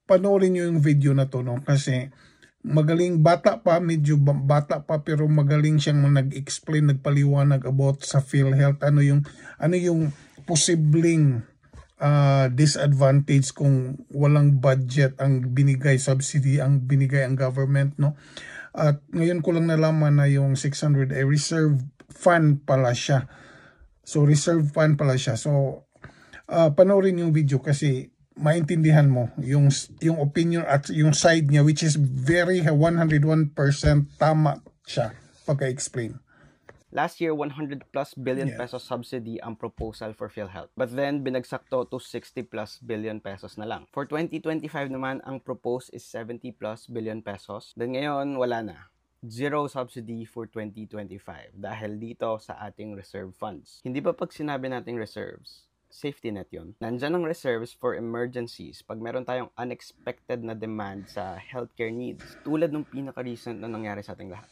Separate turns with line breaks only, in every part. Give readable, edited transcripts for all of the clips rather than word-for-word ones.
panoorin nyo yung video na to, no? Kasi magaling, medyo bata pa, pero magaling siyang nag-explain, nagpaliwanag about sa PhilHealth, ano yung posibleng disadvantage kung walang budget ang binigay, subsidy ang binigay ang government, no? At ngayon ko lang nalaman na yung 600 ay reserve fund pala siya. So reserve fund pala siya. So panoorin yung video kasi maintindihan mo yung opinion at yung side niya, which is very 101% tama siya pagka-explain.
Last year, 100 plus billion pesos subsidy ang proposal for PhilHealth. But then, binagsak to 60 plus billion pesos na lang. For 2025 naman, ang proposed is 70 plus billion pesos. Then ngayon, wala na. Zero subsidy for 2025 dahil dito sa ating reserve funds. Hindi pa pag sinabi nating reserves, safety net yun. Nandyan ang reserves for emergencies pag meron tayong unexpected na demand sa healthcare needs. Tulad ng pinaka-recent na nangyari sa ating lahat,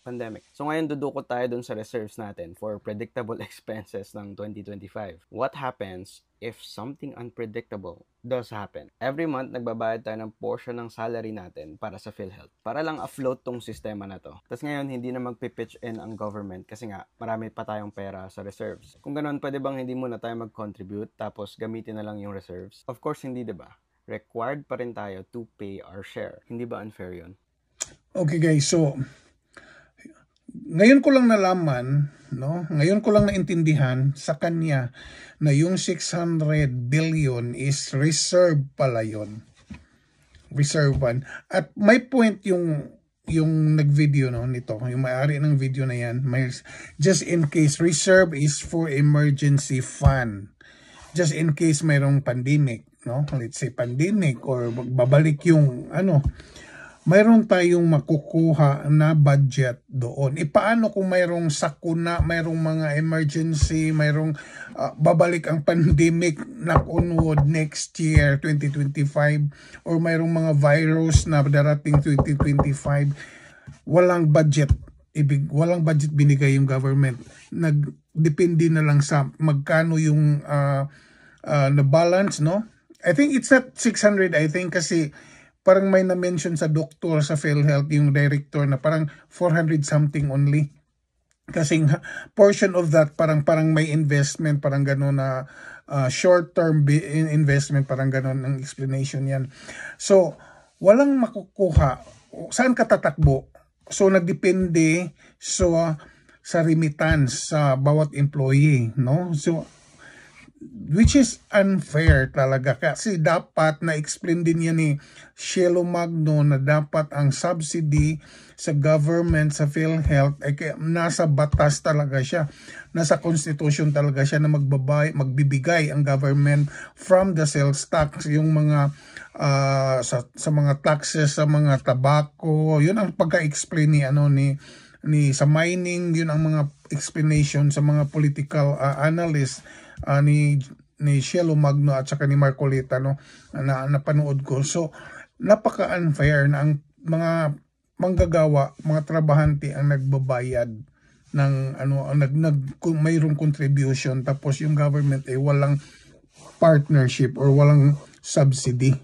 pandemic. So ngayon dudukot tayo dun sa reserves natin for predictable expenses ng 2025. What happens if something unpredictable does happen? Every month, nagbabayad tayo ng portion ng salary natin para sa PhilHealth. Para lang afloat tong sistema na to. Tapos ngayon, hindi na magpipitch in ang government kasi nga, marami pa tayong pera sa reserves. Kung ganoon, pwede bang hindi muna tayo mag-contribute tapos gamitin na lang yung reserves? Of course, hindi, diba? Required pa rin tayo to pay our share. Hindi ba unfair yun?
Okay guys, so ngayon ko lang nalaman, no? Ngayon ko lang naintindihan sa kanya na yung 600 billion is reserve pala yun. Reserve one. At may point yung nag-video, no, nito, yung may-ari ng video na yan, just in case, reserve is for emergency fund. Just in case mayroong pandemic, no? Let's say pandemic or babalik yung mayroon tayong makukuha na budget doon. Paano kung mayroong sakuna, mayroong mga emergency, mayroong babalik ang pandemic na onward next year, 2025, or mayroong mga virus na darating 2025, walang budget. Walang budget binigay yung government. Nagdepende na lang sa magkano yung na balance, no? I think it's not 600, I think, kasi parang may na-mention sa doktor sa PhilHealth, yung director, na parang 400 something only. Kasi portion of that parang may investment, parang gano'n na short-term investment, parang gano'n ang explanation yan. So, walang makukuha. Saan ka tatakbo? So, nagdepende sa remittance sa bawat employee, no? So, which is unfair talaga kasi dapat na-explain din yan ni Cielo Magno na dapat ang subsidy sa government, sa PhilHealth ay nasa batas talaga siya, nasa constitution talaga siya na magbibigay ang government from the sales tax, yung mga sa mga taxes, sa mga tabako, yun ang pagka-explain ni sa mining, yun ang mga explanation sa mga political analysts ni Cielo Magno at saka ni Marcolita, no, na napanood ko. So napaka-unfair na ang mga manggagawa, mga trabahante ang nagbabayad ng mayroong contribution, tapos yung government ay walang partnership or walang subsidy.